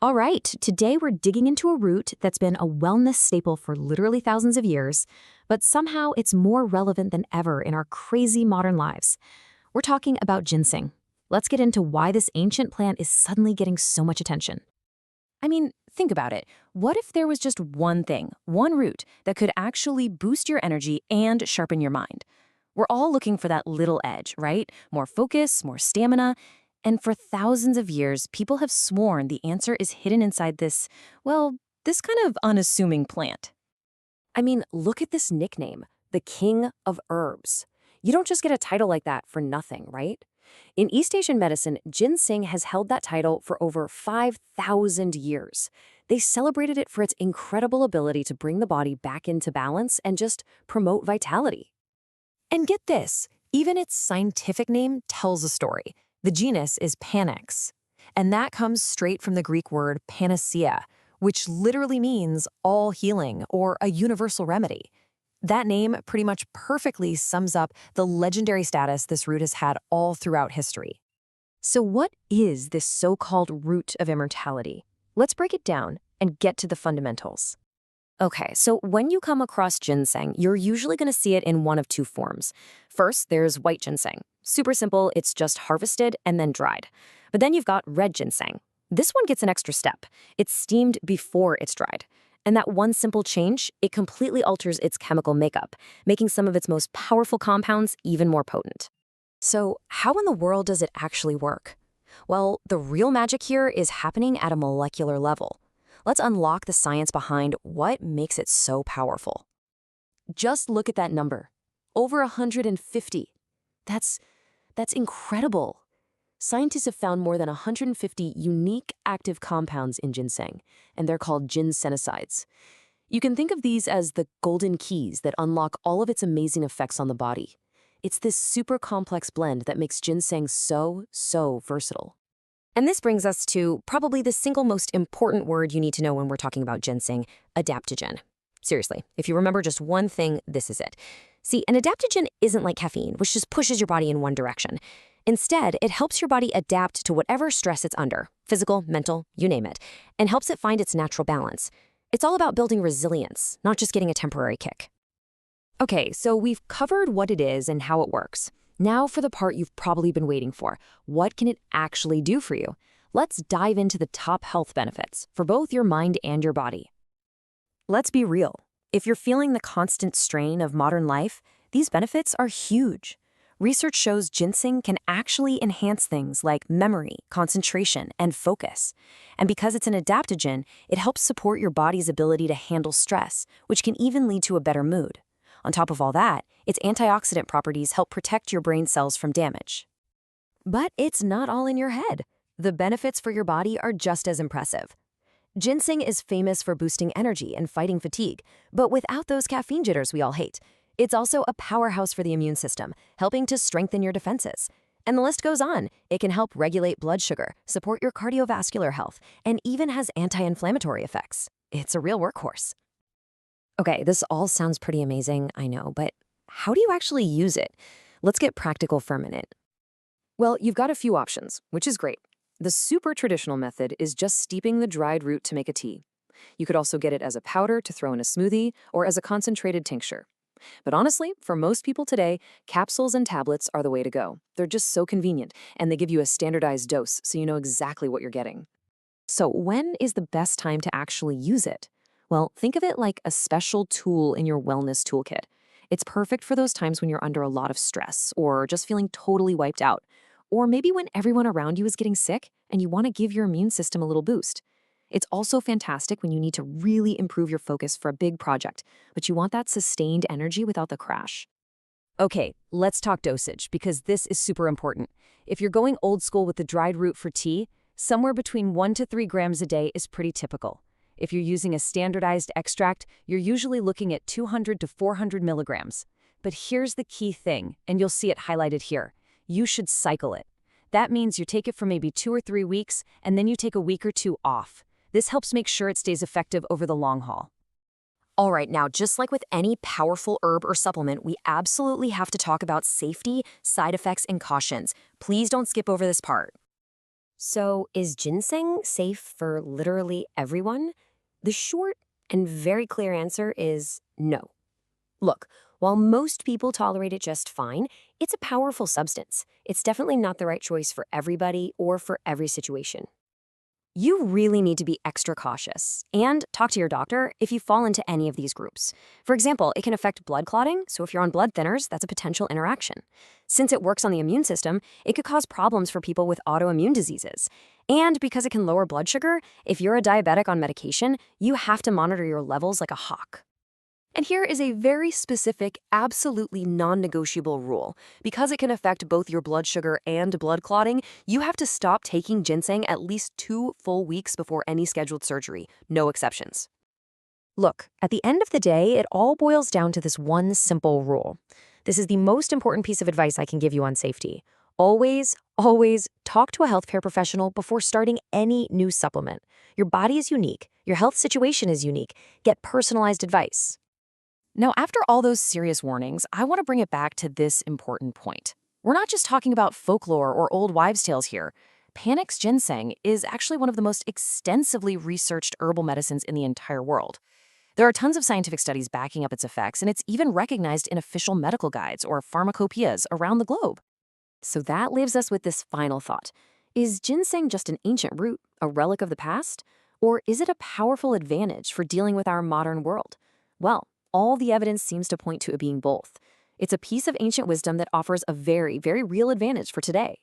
All right, today we're digging into a root that's been a wellness staple for literally thousands of years, but somehow it's more relevant than ever in our crazy modern lives. We're talking about ginseng. Let's get into why this ancient plant is suddenly getting so much attention. I mean, think about it. What if there was just one thing, one root, that could actually boost your energy and sharpen your mind? We're all looking for that little edge, right? More focus, more stamina. And for thousands of years, people have sworn the answer is hidden inside this, well, this kind of unassuming plant. I mean, look at this nickname, the King of Herbs. You don't just get a title like that for nothing, right? In East Asian medicine, ginseng has held that title for over 5,000 years. They celebrated it for its incredible ability to bring the body back into balance and just promote vitality. And get this, even its scientific name tells a story. The genus is Panax, and that comes straight from the Greek word panacea, which literally means all healing or a universal remedy. That name pretty much perfectly sums up the legendary status this root has had all throughout history. So what is this so-called root of immortality? Let's break it down and get to the fundamentals. Okay, so when you come across ginseng, you're usually going to see it in one of two forms. First, there's white ginseng. Super simple, it's just harvested and then dried. But then you've got red ginseng. This one gets an extra step. It's steamed before it's dried. And that one simple change, it completely alters its chemical makeup, making some of its most powerful compounds even more potent. So how in the world does it actually work? Well, the real magic here is happening at a molecular level. Let's unlock the science behind what makes it so powerful. Just look at that number. Over 150. That's incredible. Scientists have found more than 150 unique active compounds in ginseng, and they're called ginsenosides. You can think of these as the golden keys that unlock all of its amazing effects on the body. It's this super complex blend that makes ginseng so versatile. And this brings us to probably the single most important word you need to know when we're talking about ginseng, adaptogen. Seriously, if you remember just one thing, this is it. See, an adaptogen isn't like caffeine, which just pushes your body in one direction. Instead, it helps your body adapt to whatever stress it's under, physical, mental, you name it, and helps it find its natural balance. It's all about building resilience, not just getting a temporary kick. Okay, so we've covered what it is and how it works. Now for the part you've probably been waiting for. What can it actually do for you? Let's dive into the top health benefits for both your mind and your body. Let's be real. If you're feeling the constant strain of modern life, these benefits are huge. Research shows ginseng can actually enhance things like memory, concentration, and focus. And because it's an adaptogen, it helps support your body's ability to handle stress, which can even lead to a better mood. On top of all that, its antioxidant properties help protect your brain cells from damage. But it's not all in your head. The benefits for your body are just as impressive. Ginseng is famous for boosting energy and fighting fatigue, but without those caffeine jitters we all hate. It's also a powerhouse for the immune system, helping to strengthen your defenses. And the list goes on. It can help regulate blood sugar, support your cardiovascular health, and even has anti-inflammatory effects. It's a real workhorse. Okay, this all sounds pretty amazing, I know, but how do you actually use it? Let's get practical for a minute. Well, you've got a few options, which is great. The super traditional method is just steeping the dried root to make a tea. You could also get it as a powder to throw in a smoothie or as a concentrated tincture. But honestly, for most people today, capsules and tablets are the way to go. They're just so convenient, and they give you a standardized dose so you know exactly what you're getting. So when is the best time to actually use it? Well, think of it like a special tool in your wellness toolkit. It's perfect for those times when you're under a lot of stress or just feeling totally wiped out. Or maybe when everyone around you is getting sick and you want to give your immune system a little boost. It's also fantastic when you need to really improve your focus for a big project, but you want that sustained energy without the crash. Okay, let's talk dosage, because this is super important. If you're going old school with the dried root for tea, somewhere between 1 to 3 grams a day is pretty typical. If you're using a standardized extract, you're usually looking at 200 to 400 milligrams. But here's the key thing, and you'll see it highlighted here. You should cycle it. That means you take it for maybe 2 or 3 weeks, and then you take a week or 2 off. This helps make sure it stays effective over the long haul. All right, now, just like with any powerful herb or supplement, we absolutely have to talk about safety, side effects, and cautions. Please don't skip over this part. So, is ginseng safe for literally everyone? The short and very clear answer is no. Look, while most people tolerate it just fine, it's a powerful substance. It's definitely not the right choice for everybody or for every situation. You really need to be extra cautious and talk to your doctor if you fall into any of these groups. For example, it can affect blood clotting, so if you're on blood thinners, that's a potential interaction. Since it works on the immune system, it could cause problems for people with autoimmune diseases. And because it can lower blood sugar, if you're a diabetic on medication, you have to monitor your levels like a hawk. And here is a very specific, absolutely non-negotiable rule. Because it can affect both your blood sugar and blood clotting, you have to stop taking ginseng at least 2 full weeks before any scheduled surgery. No exceptions. Look, at the end of the day, it all boils down to this one simple rule. This is the most important piece of advice I can give you on safety. Always, always talk to a healthcare professional before starting any new supplement. Your body is unique. Your health situation is unique. Get personalized advice. Now, after all those serious warnings, I want to bring it back to this important point. We're not just talking about folklore or old wives' tales here. Panax Ginseng is actually one of the most extensively researched herbal medicines in the entire world. There are tons of scientific studies backing up its effects, and it's even recognized in official medical guides or pharmacopoeias around the globe. So that leaves us with this final thought. Is ginseng just an ancient root, a relic of the past? Or is it a powerful advantage for dealing with our modern world? Well, all the evidence seems to point to it being both. It's a piece of ancient wisdom that offers a very, very real advantage for today.